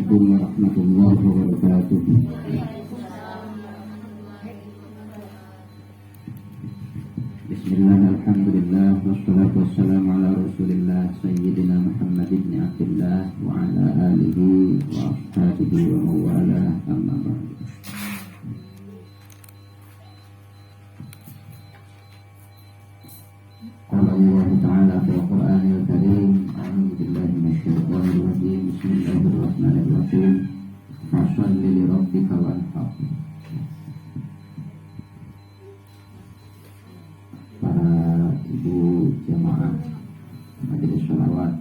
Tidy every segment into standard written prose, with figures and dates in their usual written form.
Assalamualaikum warahmatullahi wabarakatuh. Bismillah, alhamdulillah, wassalatu wassalamu ala rasulillah Sayyidina Muhammad ibn Abdullah wa ala alihi wa ashabihi wa mawala amma ba'du. Qala Allah Ta'ala fil Qur'anil Karim, a'udzu billahi minasyaitonir rajim. Bismillahirrahmanirrahim. Fasholli li rabbika wanhar. Para ibu jamaah majelis sholawat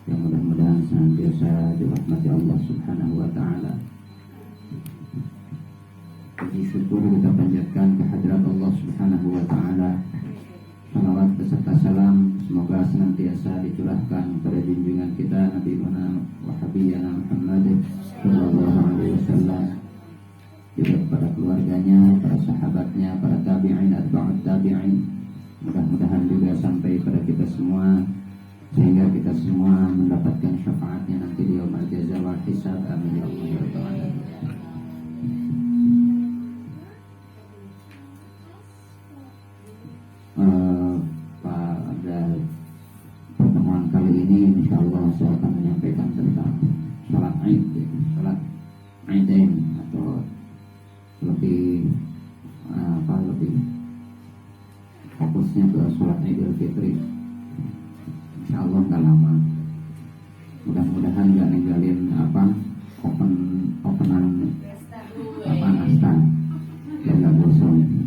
yang mudah-mudahan senantiasa dirahmati Allah Subhanahu wa Ta'ala. Puji syukur kita panjatkan kehadirat Allah Subhanahu wa Ta'ala. Salawat beserta salam semoga senantiasa dicurahkan pada junjungan kita Nabi wa Habibana Muhammad sallallahu alaihi wasallam, juga kepada keluarganya, para sahabatnya, para tabi'in, atba'ut tabi'in. Mudah-mudahan juga sampai pada kita semua, sehingga kita semua mendapatkan syafaatnya nanti di yaumul jaza wal hisab. Amin ya Allah ya rabbal alamin. Pada pertemuan kali ini insyaallah saya akan menyampaikan tentang sholat Id, sholat Idain, atau lebih fokusnya ke sholat Idul Fitri. Insyaallah nggak lama, mudah-mudahan nggak ninggalin openan nastar dan nggak bosan.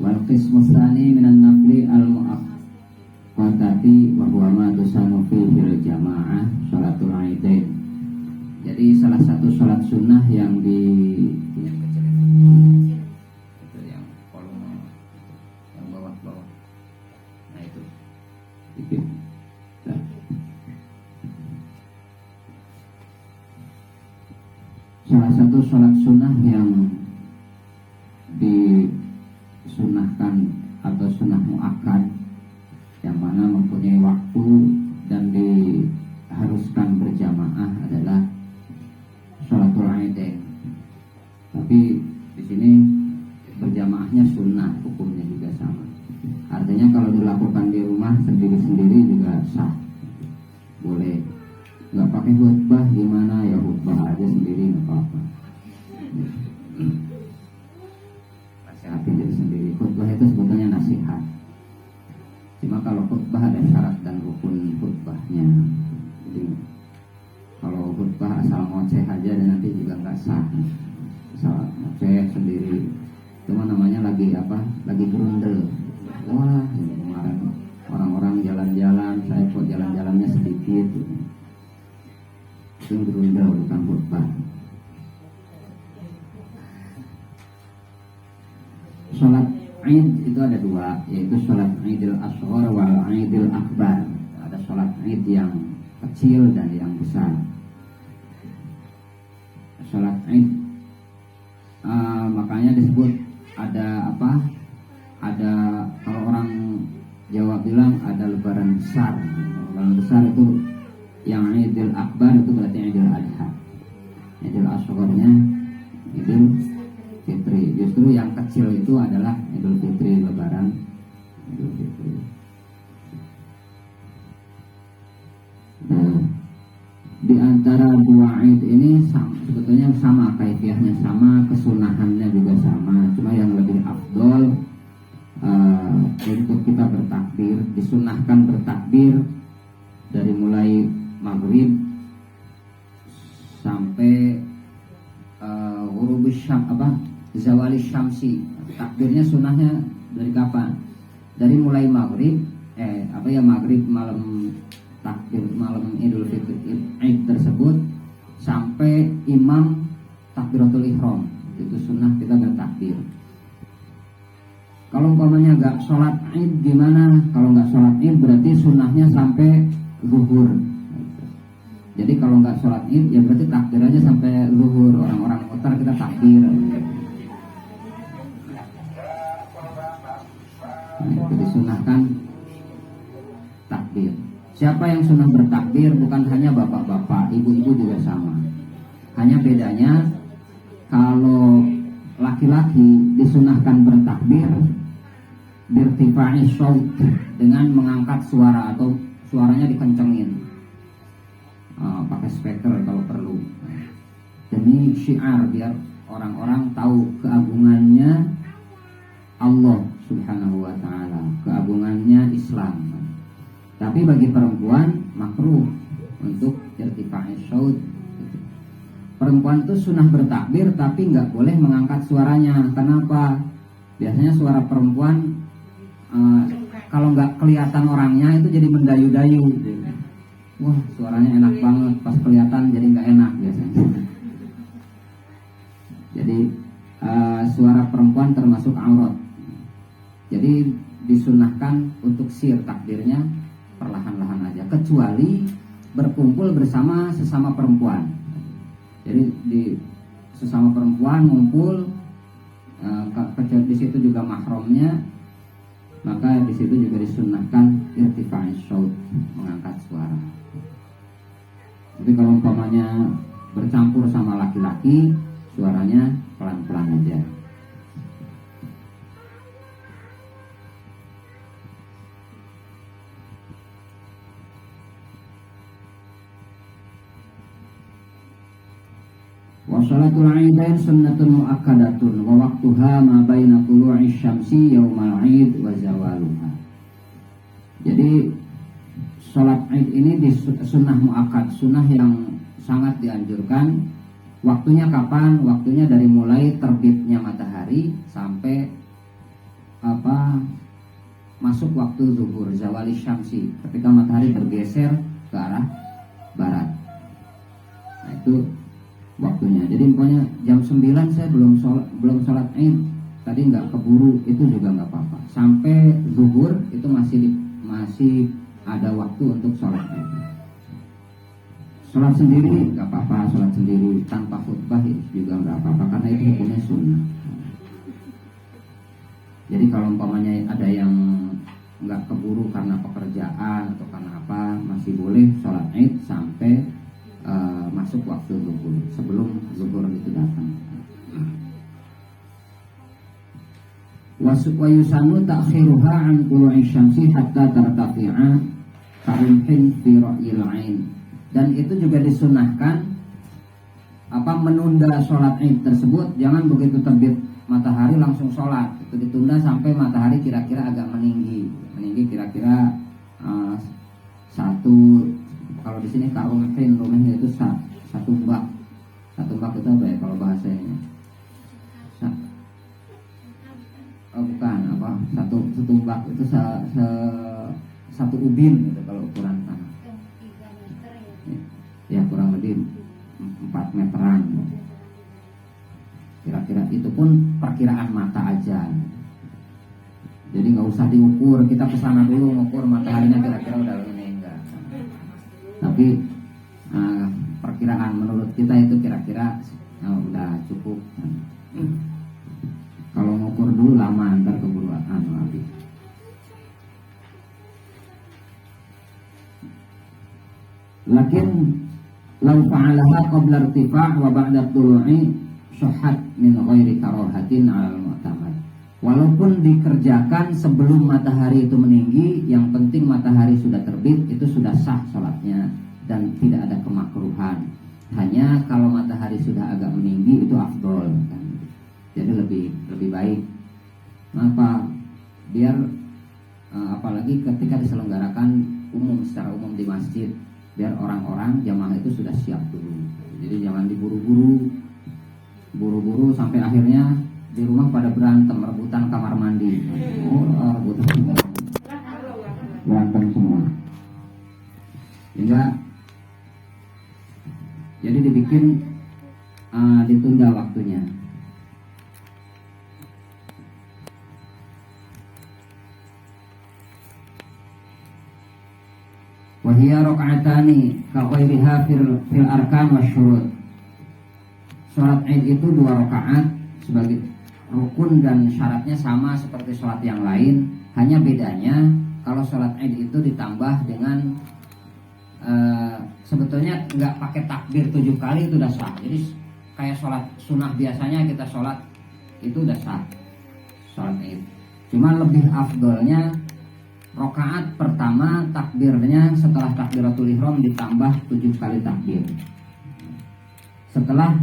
Wal qismu tsani minan nafli al mu'aqqati wa huwa ma tusanu fihi jamaah sholatul Idain. Jadi salah satu sholat sunnah yang yang volume yang bawah-bawah. Nah itu dikit. Nah. Salah satu sholat sunnah yang disunahkan atau sunnah muakkad yang mana mempunyai waktu dan diharuskan berjamaah adalah sholatul Idain. Tapi di sini berjamaahnya sunnah, hukumnya juga sama. Artinya kalau dilakukan di rumah sendiri-sendiri juga sah, boleh. Nggak pakai khutbah gimana ya, khutbah aja sendiri nggak apa-apa. Nasihatin diri sendiri. Khutbah itu sebetulnya nasihat. Cuma kalau khutbah ada syarat dan rukun khutbahnya. Jadi kalau khutbah asal ngoceh aja dan nanti juga nggak sah. Asal ngoceh sendiri, cuma namanya lagi berundel. Wah, kemarin orang-orang jalan-jalan, saya kok jalan-jalannya sedikit. Itu berundel, bukan khutbah. Sholat Id itu ada dua, yaitu sholat Idul Ashghar wal Idul Akbar. Ada sholat Id yang kecil dan yang besar. Sholat Id makanya disebut ada kalau orang Jawa bilang ada lebaran besar. Lebaran besar itu yang Idul Akbar itu berarti Idul Adha. Idul Ashgharnya Idul Fitri. Justru yang kecil itu adalah Idul Fitri, lebaran Idul Fitri. Nah, di antara dua Id ini sebetulnya sama kaifiahnya, sama kesunahannya juga sama. Cuma yang lebih afdol untuk kita bertakbir, disunahkan bertakbir dari mulai maghrib sampai zawali syamsi. Takbirnya sunahnya dari kapan? Dari mulai maghrib maghrib malam takbir malam Idul Fitri Id tersebut sampai imam takbiratul ihram. Itu sunnah kita bertakbir. Kalau umpamanya nggak sholat Id gimana? Kalau nggak sholat Id berarti sunnahnya sampai zuhur. Jadi kalau nggak sholat Id ya berarti takbirannya sampai zuhur. Orang-orang kota kita takbir. Nah, itu disunahkan takbir. Siapa yang sunnah bertakbir? Bukan hanya bapak-bapak, ibu-ibu juga sama. Hanya bedanya kalau laki-laki disunahkan bertakbir birtifa'i syaut, dengan mengangkat suara atau suaranya dikencengin, pakai speaker kalau perlu, demi syiar, biar orang-orang tahu keagungannya Allah subhanahu wa ta'ala, keagungannya Islam. Tapi bagi perempuan makruh untuk irtifa'i syaut. Perempuan itu sunnah bertakbir tapi nggak boleh mengangkat suaranya. Kenapa? Biasanya suara perempuan kalau nggak kelihatan orangnya itu jadi mendayu-dayu. Wah, suaranya enak banget, pas kelihatan jadi nggak enak biasanya. Jadi suara perempuan termasuk aurat. Jadi disunahkan untuk sir takbirnya perlahan-lahan aja, kecuali berkumpul bersama sesama perempuan. Jadi di sesama perempuan ngumpul, di situ juga mahramnya, maka di situ juga disunahkan irtifa'i syaut, mengangkat suara. Tapi kalau umpamanya bercampur sama laki-laki, suaranya pelan-pelan aja. Wa sholatul aidain sunnatun muakkadatun wa waqtuha ma baina tulu'i syamsi yaumal aid wa zawaluha. Jadi sholat Id ini sunnah muakkad, sunnah yang sangat dianjurkan. Waktunya kapan? Waktunya dari mulai terbitnya matahari sampai masuk waktu zuhur, zawali syamsi, ketika matahari bergeser ke arah barat. Nah, itu waktunya. Jadi pokoknya jam 9 saya belum sholat Id, tadi nggak keburu, itu juga nggak apa-apa. Sampai zuhur itu masih ada waktu untuk sholat Id. Sholat sendiri nggak apa-apa, sholat sendiri tanpa khutbah juga nggak apa-apa, karena itu hukumnya sunnah. Jadi kalau umpamanya ada yang nggak keburu karena pekerjaan atau karena apa, masih boleh sholat Id sampai masuk waktu zuhur, sebelum zuhur itu datang. Wa yusanu ta'khiruha an tulu'i syamsi hatta tartafi'a karumhin fi ra'yil 'ain. Dan itu juga disunahkan menunda sholat Id tersebut, jangan begitu terbit matahari langsung sholat, itu ditunda sampai matahari kira-kira agak meninggi kira-kira satu, kalau di sini karumhin, rumahnya itu satu bak itu apa ya kalau bahasanya? Satu bak itu satu ubin gitu kalau ukuran tanah. Ya kurang lebih 4 meteran. Kira-kira itu pun perkiraan mata aja. Jadi nggak usah diukur, kita kesana dulu ngukur mataharinya kira-kira udah ini enggak. Tapi perkiraan menurut kita itu kira-kira udah cukup. Kalau ngukur dulu lama, ntar keburu habis. Lakin lau fa'alaha qabla irtifa' wa ba'da tulu'i syahhat min ghairi karahatin 'alal mu'tamad. Walaupun dikerjakan sebelum matahari itu meninggi, yang penting matahari sudah terbit, itu sudah sah sholatnya dan tidak ada kemakruhan. Hanya kalau matahari sudah agak meninggi itu afdol kan? Jadi lebih baik. Kenapa? Biar apalagi ketika diselenggarakan secara umum di masjid, biar orang-orang jamaah itu sudah siap dulu. Jadi jangan buru-buru sampai akhirnya di rumah pada berantem, rebutan kamar mandi. Berantem semua. Jadi dibikin ditunda waktunya. Wahia rakaatani ka ghairiha fil arkan wasyurut. Salat Id itu 2 rakaat sebagai rukun dan syaratnya sama seperti salat yang lain. Hanya bedanya kalau salat Id itu ditambah dengan sebetulnya nggak pakai takbir 7 kali itu udah sah. Jadi kayak sholat sunnah biasanya kita sholat itu udah sah sholat Id. Cuma lebih afdolnya rakaat pertama takbirnya setelah takbiratul ihram ditambah 7 kali takbir. Setelah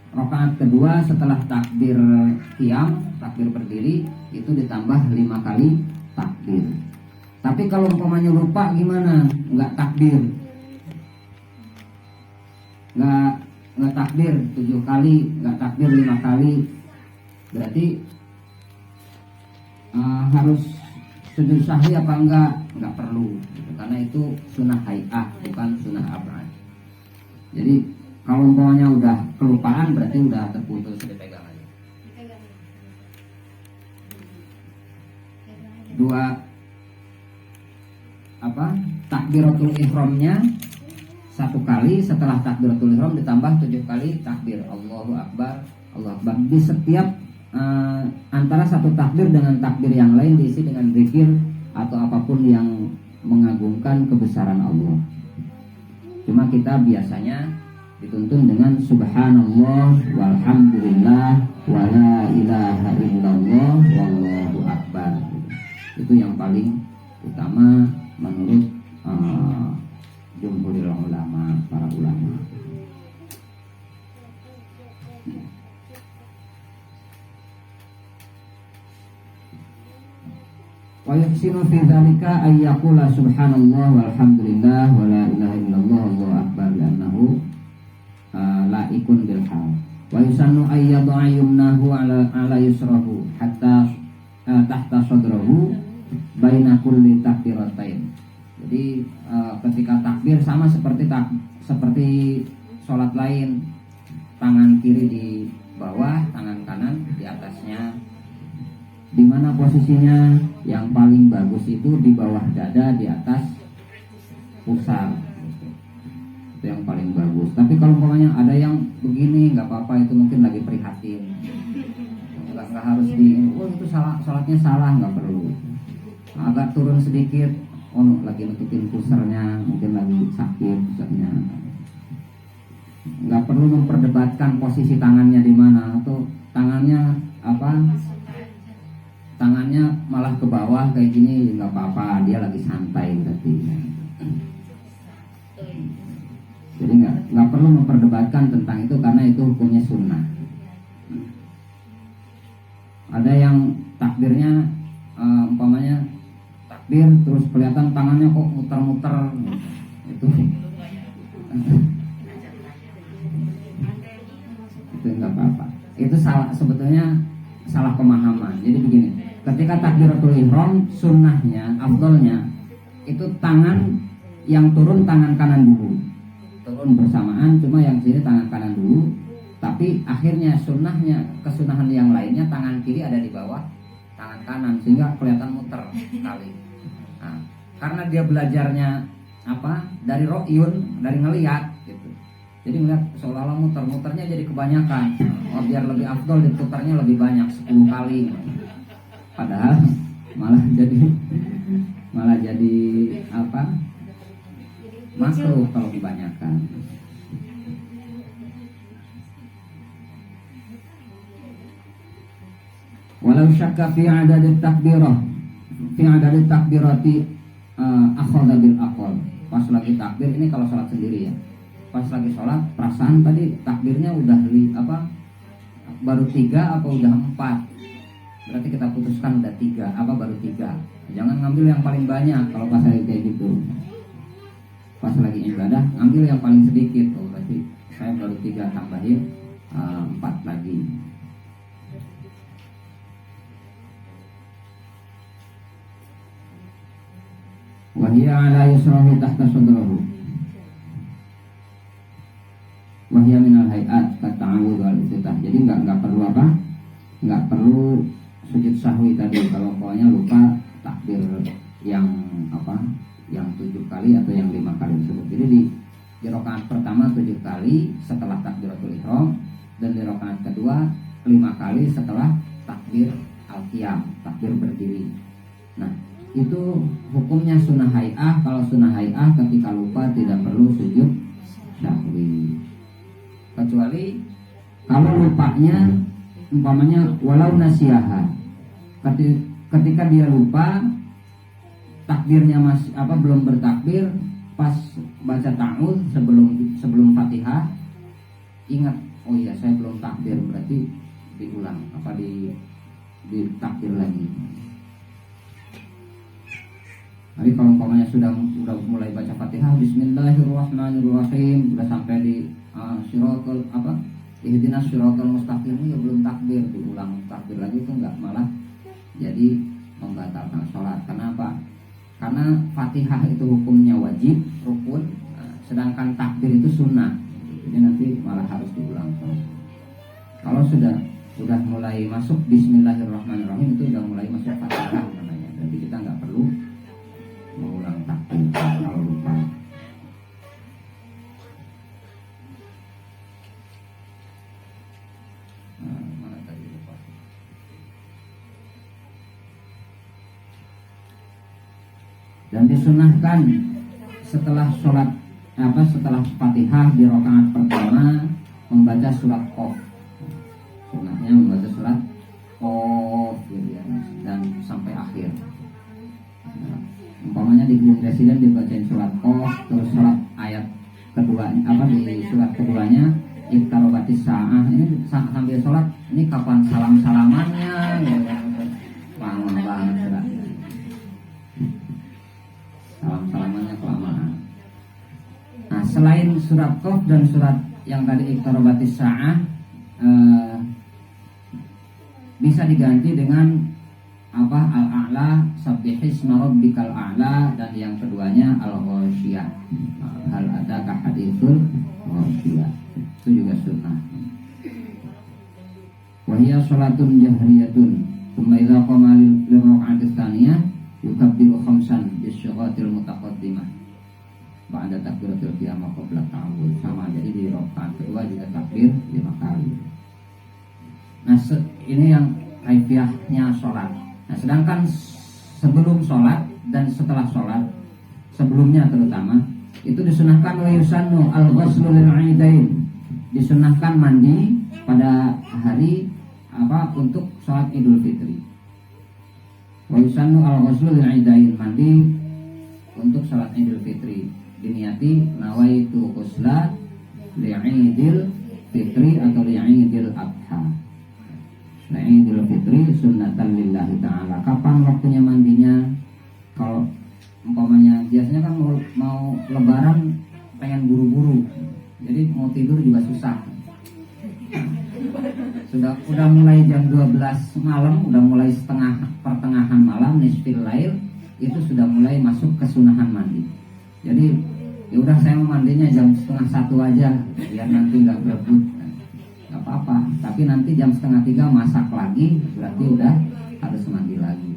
rakaat kedua setelah takbir qiyam, takbir berdiri itu ditambah 5 kali takbir. Tapi kalau umpamanya lupa gimana? Nggak takbir, nggak takbir 7 kali, nggak takbir 5 kali, berarti harus sujud sahwi apa enggak perlu gitu. Karena itu sunnah hay'ah bukan sunnah af'al. Jadi kalau umpamanya udah kelupaan berarti udah terputus, dipegang aja. Dua takbiratul ihramnya 1 kali, setelah takbiratul ihram ditambah 7 kali takbir Allahu Akbar, Allahu Akbar. Di setiap antara satu takbir dengan takbir yang lain diisi dengan zikir atau apapun yang mengagungkan kebesaran Allah. Cuma kita biasanya dituntun dengan subhanallah walhamdulillah wala ilaha illallah wallahu akbar. Itu yang paling utama menurut jumhurul ulama, para ulama. Wa yuhsinu fi dzalika ay yaqula subhanallah walhamdulillah wala ilaha illallah wallahu akbar li'annahu laikun bil hal. Wa yusannu ay yad'a yumnahu ala yusrahu hatta tahta sadrahu baina kulli takbiratain. Jadi ketika takbir sama seperti sholat lain, tangan kiri di bawah, tangan kanan di atasnya. Di mana posisinya? Yang paling bagus itu di bawah dada, di atas pusar. Itu yang paling bagus. Tapi kalau umpamanya ada yang begini, nggak apa-apa, itu mungkin lagi prihatin. Nggak harus itu salah, sholatnya salah, nggak perlu. Agak turun sedikit, lagi nutupin pusarnya, mungkin lagi sakit pusarnya. Nggak perlu memperdebatkan posisi tangannya di mana, atau tangannya tangannya malah ke bawah kayak gini, nggak apa-apa, dia lagi santai berarti. Jadi nggak perlu memperdebatkan tentang itu karena itu hukumnya sunnah. Ada yang takbirnya umpamanya takbir terus kelihatan tangannya kok muter-muter, itu nggak apa-apa. Itu salah, sebetulnya salah pemahaman. Jadi begini, ketika takbiratul ihram sunnahnya, afdolnya itu tangan yang turun tangan kanan dulu, turun bersamaan, cuma yang sini tangan kanan dulu. Tapi akhirnya sunnahnya, kesunahan yang lainnya tangan kiri ada di bawah tangan kanan sehingga kelihatan muter kali. Nah, karena dia belajarnya dari ro'yun, dari ngeliat gitu. Jadi ngeliat seolah-olah muter-muternya jadi kebanyakan. Biar lebih afdol diputarnya lebih banyak, 10 kali. Padahal malah jadi makruh kalau kebanyakan. Walau syakka fi adadit takbirati akhadha bil aqal. Pas lagi takbir, ini kalau sholat sendiri ya. Pas lagi sholat perasaan tadi takbirnya udah baru 3 apa udah 4. Berarti kita putuskan udah 3 apa baru 3. Jangan ngambil yang paling banyak kalau pas lagi kayak gitu. Pas lagi ibadah ambil yang paling sedikit. Berarti saya baru 3, tambahin 4 lagi. Wahia ala yusrahu tahta sadrahu. Wahia minal hayat kata'awud wal iftitah. Jadi nggak perlu nggak perlu sujud sahwi tadi kalau pokoknya lupa takbir yang 7 kali atau yang 5 kali tersebut. Jadi di rakaat pertama 7 kali setelah takbiratul ihram, dan di rakaat kedua 5 kali setelah takbir al-qiyam, takbir berdiri. Nah, itu hukumnya sunnah hai'ah. Kalau sunnah hai'ah ketika lupa tidak perlu sujud sahwi. Kecuali kalau lupanya umpamanya walau nasiyaha, ketika dia lupa takbirnya masih belum bertakbir, pas baca ta'awudz sebelum Fatihah ingat, oh iya saya belum takbir, berarti diulang di takbir lagi. Tapi kalau umpamanya sudah mulai baca Fatihah, Bismillahirrahmanirrahim, sudah sampai di siratal ihdinas siratal mustaqim, ya belum takbir, diulang takbir lagi, itu enggak, malah jadi membatalkan sholat. Kenapa? Karena Fatihah itu hukumnya wajib, rukun, sedangkan takbir itu sunnah. Jadi nanti malah harus diulang sholat. Kalau sudah mulai masuk Bismillahirrahmanirrahim, itu sudah mulai masuk Fatihah namanya. Jadi kita nggak perlu mengulang takbir kalau lupa. Mana tadi lupa? Dan disunahkan setelah sholat setelah Fatihah di rakaat pertama membaca surat Qaf. Sunahnya membaca surat Qaf dan sampai akhir. Umpamanya di gedung presiden dibacain surat Qaf, terus surat ayat kedua di surat keduanya iqtarabatis saah. Ini sambil sholat, ini kapan salamannya? Lama banget suratnya. Salamannya kelamaan. Nah, selain surat Qaf dan surat yang tadi iqtarabatis saah, bisa diganti dengan al-a'la, sabbihisma rabbikal a'la, dan yang keduanya al-ghasyiyah. Hal adaka haditsul ghasyiyah. Itu juga sunnah. Wa hiya salatun jahriyatun, thumma idza qama lil raka'ati tsaniyah yukabbiru khamsan bisyighatil mutaqaddimah ba'da takbiratul qiyamah qabla ta'awudz. Sama, jadi di rakaat kedua juga takbir 5 kali. Nah, ini yang kaifiahnya sholat. Nah, sedangkan sebelum sholat dan setelah sholat, sebelumnya terutama, itu disunahkan wa yusannu al-ghuslu lil 'idain. Disunahkan mandi pada hari untuk sholat Idul Fitri. Wa yusannu al-ghuslu lil 'idain, mandi untuk sholat Idul Fitri. Diniati nawaitu ghusla li'idil fitri atau li'idil adha. Idul Fitri sunnatan lillahi ta'ala. Kapan waktunya mandinya? Kalau umpamanya biasanya kan mau lebaran pengen buru-buru, jadi mau tidur juga susah. Udah mulai jam 12 malam, udah mulai pertengahan malam, nisfil lail, itu sudah mulai masuk kesunahan mandi. Jadi ya udah, saya mau mandinya jam 12:30 aja biar nanti nggak berebut. Gak apa-apa, tapi nanti jam 2:30 masak lagi, berarti udah harus mandi lagi.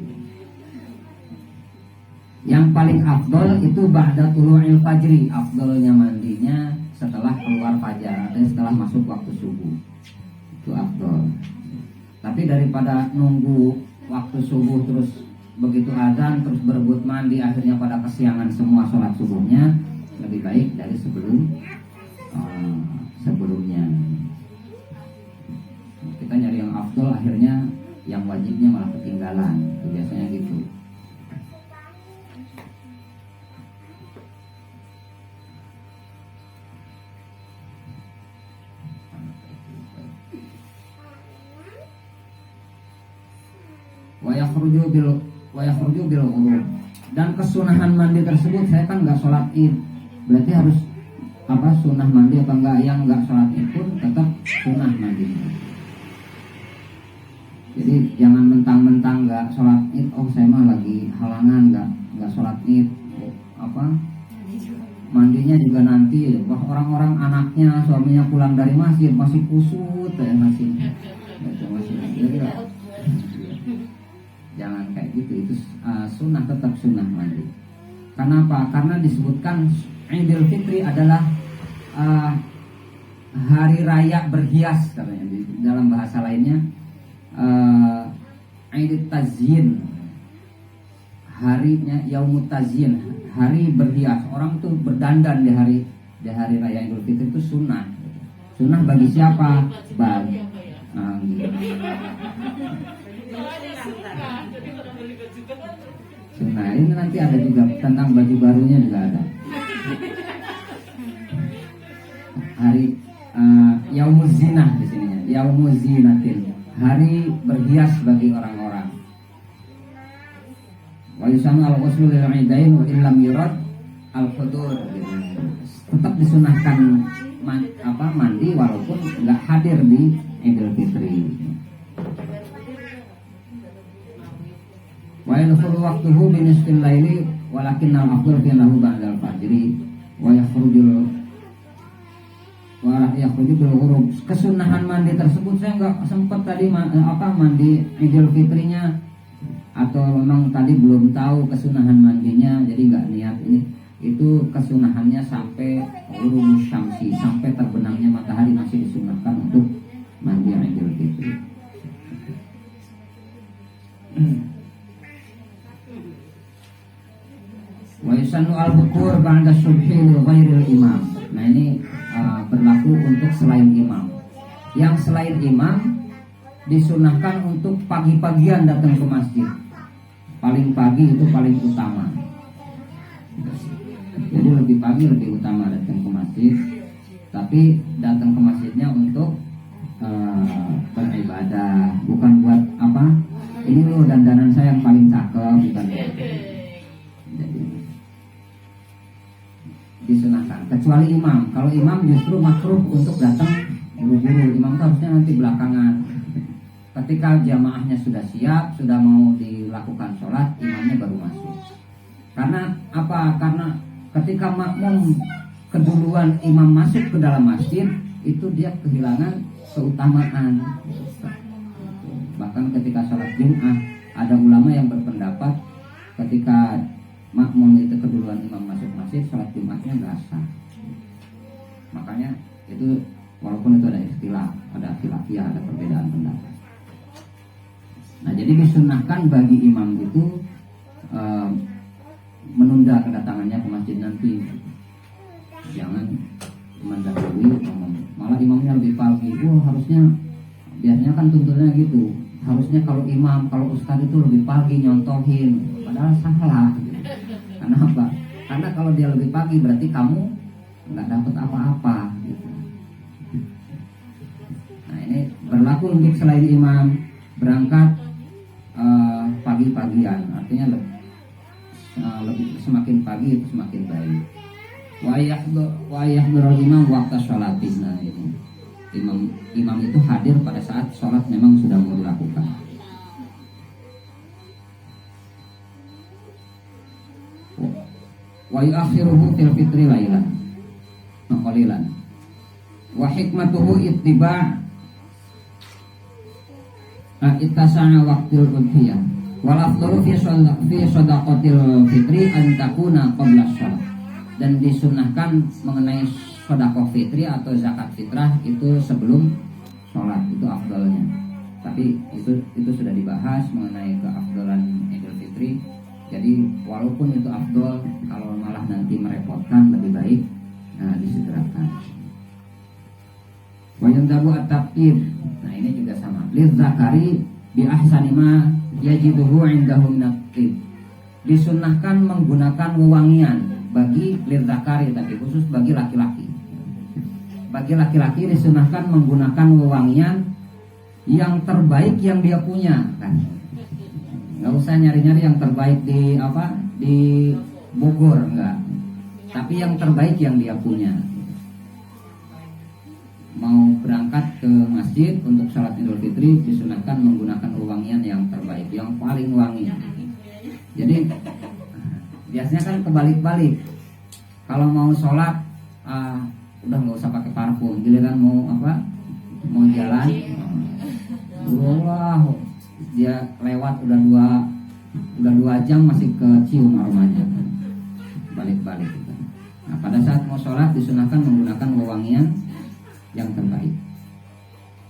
Yang paling afdol itu ba'da tulu'il fajri. Afdolnya mandinya setelah keluar fajar dan setelah masuk waktu subuh. Itu afdol. Tapi daripada nunggu waktu subuh terus begitu azan terus berebut mandi, akhirnya pada kesiangan semua sholat subuhnya, lebih baik dari sebelumnya. Kita nyari yang afdol, akhirnya yang wajibnya malah ketinggalan. Itu biasanya gitu. Wa yakhruju bil ghurub. Dan kesunahan mandi tersebut, saya kan nggak sholat id, berarti harus sunnah mandi apa enggak? Yang nggak sholat id pun tetap sunnah mandi. Jadi jangan mentang-mentang nggak sholat id, oh saya mah lagi halangan nggak sholat id, mandinya juga nanti. Wah, orang-orang anaknya, suaminya pulang dari masjid masih kusut masih. Jadi jangan kayak gitu. Itu sunnah, tetap sunnah mandi. Kenapa? Karena disebutkan Idul Fitri adalah hari raya berhias, katanya dalam bahasa lainnya. Idul Tazyin, harinya yaumut tazyin, hari berhias. Orang tuh berdandan di hari raya Idul Fitri itu sunnah. Sunnah bagi siapa? Bagi gitu. Sunnah ini nanti ada juga tentang baju barunya juga ada. Hari yaumuz zinah di sininya, yaumuz zinatin, hari berhias bagi orang-orang. Wa yusannu al-ghuslu lil 'idain wa illam yurad al-hudur. Tetap disunahkan mandi walaupun enggak hadir di Idul Fitri. Wa yadkhulu waqtuhu bi nisfil laili walakinna al-afdal fi lahu ba'da al-fajri wa yakhrujul bil ghurub. Kesunahan mandi tersebut saya enggak sempat tadi mandi Idul Fitrinya, atau memang tadi belum tahu kesunahan mandinya jadi enggak niat ini. Itu kesunahannya sampai ghurub syamsi, sampai terbenamnya matahari masih disunahkan untuk mandi Idul Fitri. Wa yusannu al-bukur ba'da subhi li ghairil imam. Nah ini berlaku untuk selain imam. Yang selain imam disunahkan untuk pagi-pagian datang ke masjid. Paling pagi itu paling utama. Jadi lebih pagi lebih utama datang ke masjid. Tapi datang ke masjidnya untuk beribadah, bukan buat apa? Ini loh dandanan saya yang paling cakep, bukan. Jadi disunahkan kecuali imam. Kalau imam justru makruh untuk datang buru-buru. Imam itu harusnya nanti belakangan. Ketika jamaahnya sudah siap, sudah mau dilakukan sholat, imamnya baru masuk. Karena apa? Karena ketika makmum keduluan imam masuk ke dalam masjid, itu dia kehilangan keutamaan. Bahkan ketika sholat Jumat, ada ulama yang berpendapat ketika makmum itu keduluan imam masuk masjid, sholat Jumatnya nggak sah. Makanya itu walaupun itu ada istilah, ada khilafiyah, ada perbedaan pendapat. Nah jadi disunahkan bagi imam itu menunda kedatangannya ke masjid nanti. Jangan mendahului imam. Malah imamnya lebih pagi. Harusnya biasanya kan tuntunannya gitu. Harusnya kalau imam, kalau ustadz itu lebih pagi nyontohin. Padahal salah. Karena apa? Karena kalau dia lebih pagi berarti kamu nggak dapat apa-apa. Gitu. Nah ini berlaku untuk selain imam berangkat pagi-pagian, artinya lebih semakin pagi itu semakin baik. Wa yahdurul imam waktu sholatin. Nah ini imam itu hadir pada saat sholat memang sudah mau dilakukan. Wa yuakhiruhu fil fitri lailan qalilan. Wa hikmatuhu ittiba' ittasana waqtil udhiyah. Wal afdalu fi shadaqatil fitri an takuna qabla shalah. Dan disunahkan mengenai sedekah fitri atau zakat fitrah itu sebelum sholat, itu afdalnya. Tapi itu sudah dibahas mengenai keafdalan Idul Fitri. Jadi walaupun itu afdal, kalau malah nanti merepotkan lebih baik disegerakan. Wa yundabu at-taqib. Nah ini juga sama. Liz zakari bi ahsani ma yajiduhu indahu min at-tib. Disunahkan menggunakan wewangian bagi liz zakari, tapi khusus bagi laki-laki. Bagi laki-laki disunahkan menggunakan wewangian yang terbaik yang dia punya, kan? Nggak usah nyari-nyari yang terbaik di Bogor, enggak. Tapi yang terbaik yang dia punya. Mau berangkat ke masjid untuk sholat Idul Fitri disunahkan menggunakan wewangian yang terbaik, yang paling wangi. Jadi biasanya kan kebalik-balik. Kalau mau sholat udah nggak usah pakai parfum. Giliran mau jalan, wah dia lewat udah 2 jam masih kecium aromanya. Balik-balik. Nah pada saat mau sholat disunahkan menggunakan wewangian yang terbaik,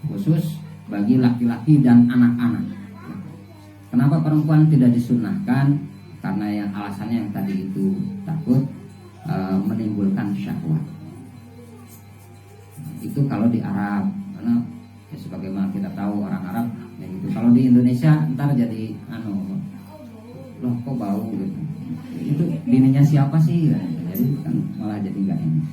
khusus bagi laki-laki dan anak-anak. Kenapa perempuan tidak disunahkan? karena yang alasannya yang tadi itu takut menimbulkan syahwat. Itu kalau di Arab, karena ya sebagaimana kita tahu orang Arab ya gitu. Kalau di Indonesia ntar jadi loh kok bau gitu. Itu bininya siapa sih? Ya, jadi kan malah jadi nggak enak.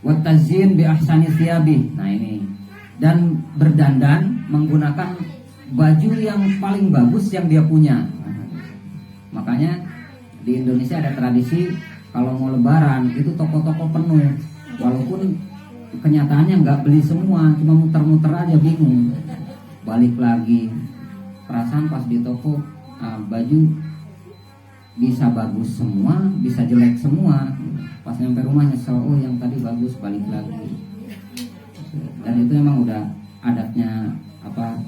Watazin bi ahsani thiyabi. Nah ini, dan berdandan menggunakan baju yang paling bagus yang dia punya. Makanya di Indonesia ada tradisi kalau mau lebaran itu toko-toko penuh, walaupun kenyataannya nggak beli semua, cuma muter-muter aja, bingung balik lagi. Perasaan pas di toko baju bisa bagus semua, bisa jelek semua. Pas nyampe rumah nyesel, oh yang tadi bagus, balik lagi. Dan itu memang udah adatnya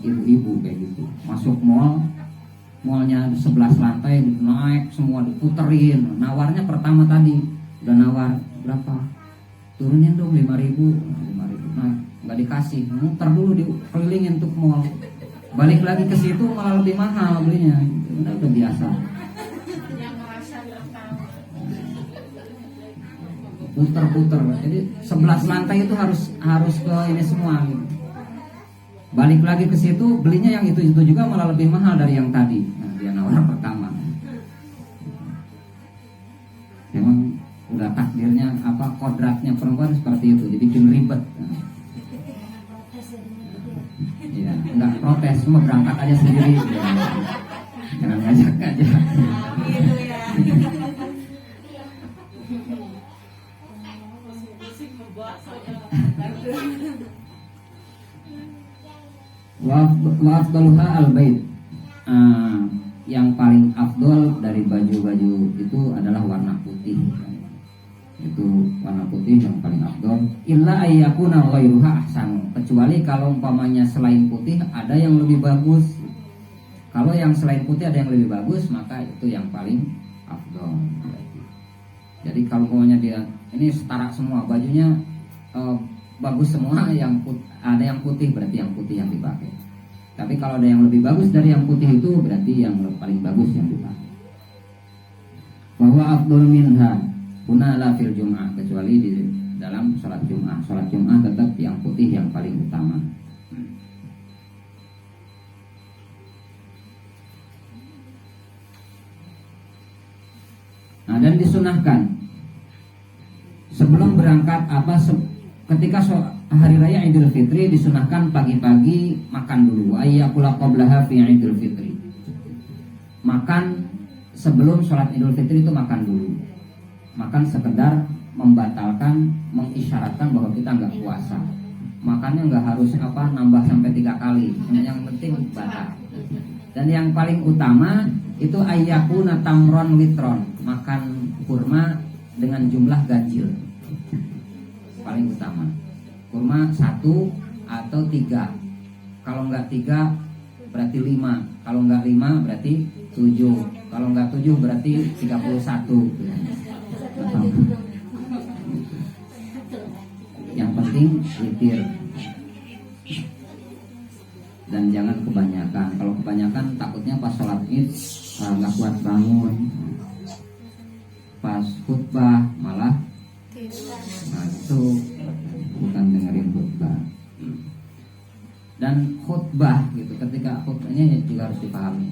ibu-ibu kayak gitu. Masuk mallnya 11 lantai, naik semua diputerin. Nawarnya pertama tadi udah nawar berapa? Turunin dong 5.000. Nah nggak dikasih, muter dulu dikelilingin tuh mall. Balik lagi ke situ malah lebih mahal belinya. Udah biasa. Puter-puter, jadi 11 lantai itu harus ke ini semua gitu. Balik lagi ke situ belinya yang itu juga malah lebih mahal dari yang tadi. Nah, dia nawar pertama. Memang udah takdirnya kodratnya perempuan seperti itu, dibikin ribet. Ya, enggak protes, semua berangkat aja sendiri. Jangan ngajak aja. Wa afdaluha al-bait. Yang paling afdol dari baju-baju itu adalah warna putih. Itu warna putih yang paling afdol. Illa ayyakuna ghairuha ahsan. Kecuali kalau umpamanya selain putih ada yang lebih bagus. Kalau yang selain putih ada yang lebih bagus, maka itu yang paling afdol. Jadi kalau umpamanya dia ini setara semua, bajunya bagus semua, ada yang putih berarti yang putih yang dipakai. Tapi kalau ada yang lebih bagus dari yang putih itu berarti yang paling bagus yang dipakai. Bahwa afdol minha kuna la fil jum'ah, kecuali di dalam sholat Jum'ah. Sholat Jum'ah tetap yang putih yang paling utama. Nah, dan disunahkan sebelum berangkat ketika hari raya Idul Fitri disunahkan pagi-pagi makan dulu. Ayyakula qablaha fi Idul Fitri. Makan sebelum sholat Idul Fitri itu makan dulu. Makan sekedar membatalkan, mengisyaratkan bahwa kita nggak puasa. Makannya nggak harus nambah sampai 3 kali. Yang penting batal. Dan yang paling utama itu ayyakuna tamron witron, makan kurma dengan jumlah ganjil. Paling utama. Kurma 1 atau 3. Kalau nggak 3 berarti 5. Kalau nggak 5 berarti 7. Kalau nggak 7 berarti 31. Yang penting witir. Dan jangan kebanyakan. Kalau kebanyakan takutnya pas sholat Id nggak kuat bangun. Pas khutbah malah ngantuk, bukan dengerin khutbah. Dan khutbah gitu, ketika khutbahnya juga harus dipahami.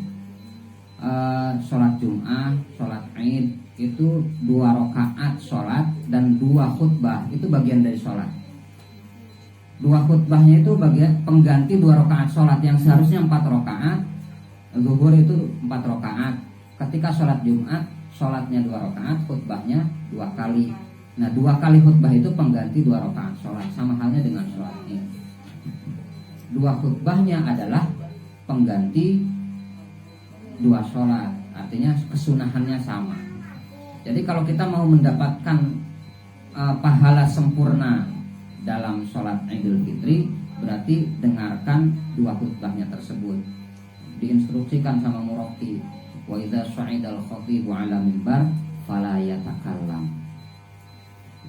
Sholat Jum'ah, sholat Id itu 2 rakaat sholat dan 2 khutbah itu bagian dari sholat. 2 khutbahnya itu bagian pengganti 2 rakaat sholat yang seharusnya 4 rakaat. Zuhur itu 4 rakaat. Ketika sholat Jumat, sholatnya 2 rakaat, khutbahnya 2 kali. Nah 2 kali khutbah itu pengganti 2 rakaat sholat, sama halnya dengan sholat ini. 2 khutbahnya adalah pengganti 2 sholat, artinya kesunahannya sama. Jadi kalau kita mau mendapatkan pahala sempurna dalam sholat Idul Fitri, berarti dengarkan 2 khutbahnya tersebut. Diinstruksikan sama muraqi, wa idza sa'idal khatibu 'ala mimbar fala yatakallam.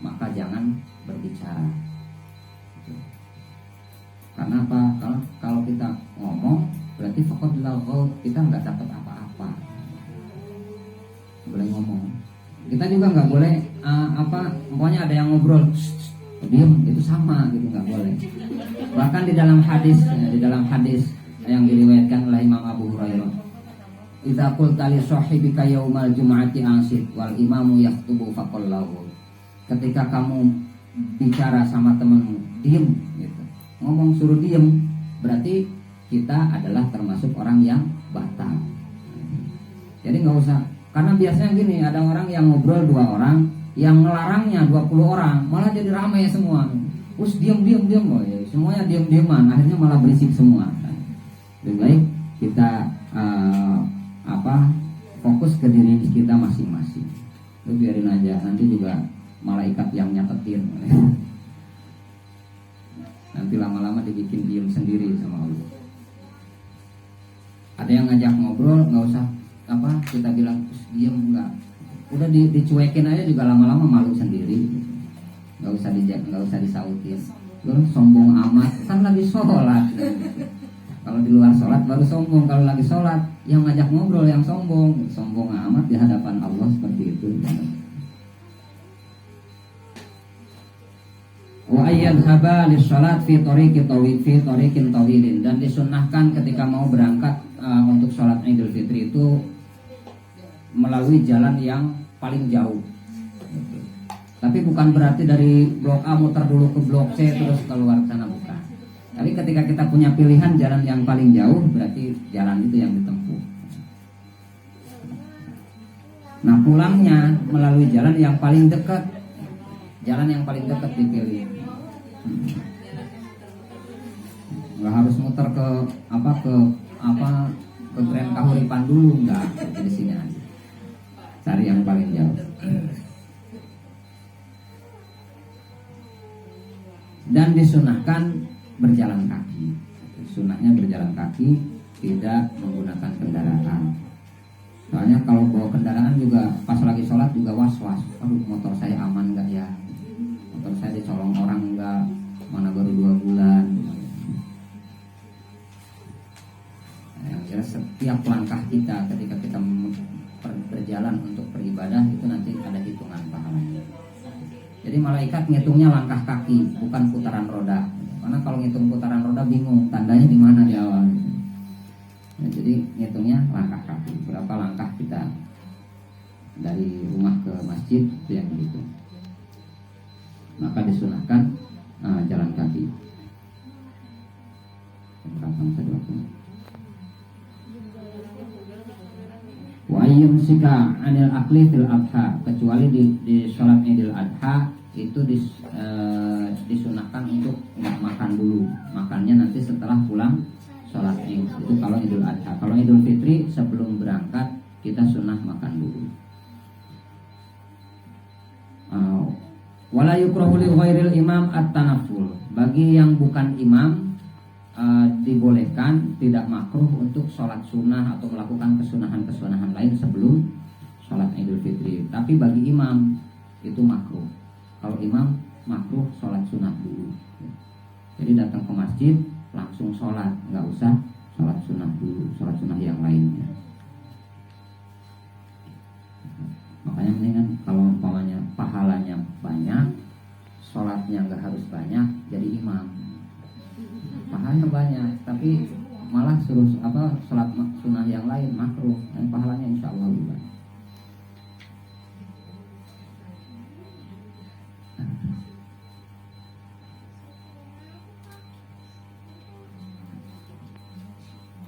maka jangan berbicara. Karena apa? Kalau kita ngomong berarti faqad laghaw, kita nggak dapat apa-apa. Boleh ngomong. Kita juga nggak boleh pokoknya ada yang ngobrol diam, itu sama gitu, nggak boleh. Bahkan di dalam hadis yang diriwayatkan oleh Imam Abu Hurairah, idza qulta li sahibika yaumal jum'ati ansit wal imamu yaktubu faqul lahu. Ketika kamu bicara sama temanmu, diam gitu. Ngomong suruh diam, berarti kita adalah termasuk orang yang batal. Jadi nggak usah, karena biasanya gini, ada orang yang ngobrol 2 orang, yang ngelarangnya 20 orang, malah jadi ramai semua. Us diam, oh ya, semuanya diam-diaman, akhirnya malah berisik semua. Lebih baik kita fokus ke diri kita masing-masing. Lu biarin aja, nanti juga malaikat yang nyatetin. Nanti lama-lama dibikin diam sendiri sama Allah. Ada yang ngajak ngobrol, nggak usah kita bilang diam, enggak. Udah dicuekin aja juga lama-lama malu sendiri. Nggak usah disautin. Lu sombong amat, kan lagi sholat. Kalau di luar sholat baru sombong, kalau lagi sholat yang ngajak ngobrol yang sombong amat di hadapan Allah, seperti itu. Wa ayyadhaba lis-shalat fi tariqin tawilin, dan disunnahkan ketika mau berangkat untuk sholat Idul Fitri itu melalui jalan yang paling jauh. Tapi bukan berarti dari blok A muter dulu ke blok C terus keluar ke sana, bukan. Tapi ketika kita punya pilihan jalan yang paling jauh, berarti jalan itu yang ditempuh. Nah, pulangnya melalui jalan yang paling dekat. Jalan yang paling dekat dipilih. Nggak harus muter ke Grand Kahuripan dulu, enggak, di sini aja. Cari yang paling jauh. Dan disunahkan berjalan kaki. Sunnahnya berjalan kaki, tidak menggunakan kendaraan. Soalnya kalau bawa kendaraan juga pas lagi sholat juga was-was. Aduh, motor saya aman nggak ya? Motor saya dicolong orang nggak? Mana baru 2 bulan. Yang jelas setiap langkah kita ketika kita berjalan untuk beribadah itu nanti ada hitungan pahalanya. Jadi malaikat ngitungnya langkah kaki, bukan putaran roda. Karena kalau ngitung putaran roda bingung tandanya di mana di awal. Nah, jadi ngitungnya langkah kaki, berapa langkah kita dari rumah ke masjid, itu yang begitu. Maka disunahkan jalan kaki. Wa yumsika 'anil akli fil adha, kecuali di sholat Idul Adha itu disunahkan untuk nggak makan dulu. Makannya nanti setelah pulang sholat Id. Itu kalau Idul Adha. Kalau Idul Fitri sebelum berangkat kita sunnah makan dulu. Wala yukrahu li ghairil imam at-tanafful. Bagi yang bukan imam dibolehkan, tidak makruh untuk sholat sunnah atau melakukan kesunahan-kesunahan lain sebelum sholat Idul Fitri. Tapi bagi imam itu makruh. Kalau imam makruh sholat sunnah dulu. Jadi datang ke masjid langsung sholat, nggak usah sholat sunnah dulu, sholat sunnah yang lainnya. Makanya mendingan kalau umpamanya pahalanya banyak, sholatnya nggak harus banyak, jadi imam. Pahalanya banyak, tapi malah suruh sholat sunnah yang lain makruh, dan pahalanya insya Allah lebih banyak.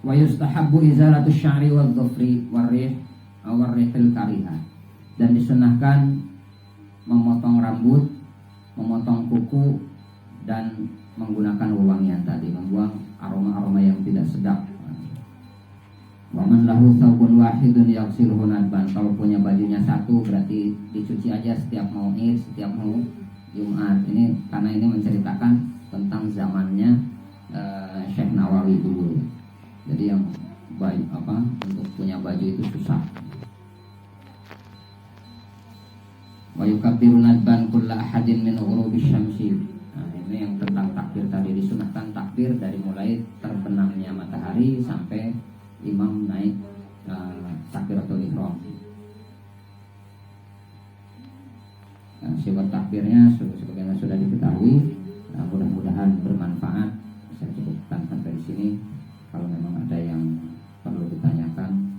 Wa yustahabbu izalatu sya'ri wal dhufri warrih awarrihil karihah, dan disunahkan memotong rambut, memotong kuku, dan menggunakan wewangian tadi, membuang aroma-aroma yang tidak sedap. Wa man lahu thawbun wahidun yaghsiluhu nadban, kalau punya bajunya satu berarti dicuci aja setiap mau Id, setiap mau Jumat. Ini karena ini menceritakan tentang zamannya Syekh Nawawi dulu. Jadi yang untuk punya baju itu susah. Wa yukabbiru nadban kulla ahadin min ghurubi syamsi. Nah, ini yang tentang takbir tadi, disunahkan takbir dari mulai terbenamnya matahari sampai imam naik takbiratul ihram. Sifat takbirnya sebagaimana sudah diketahui. Mudah-mudahan bermanfaat. Saya cukupkan sampai di sini. Kalau memang ada yang perlu ditanyakan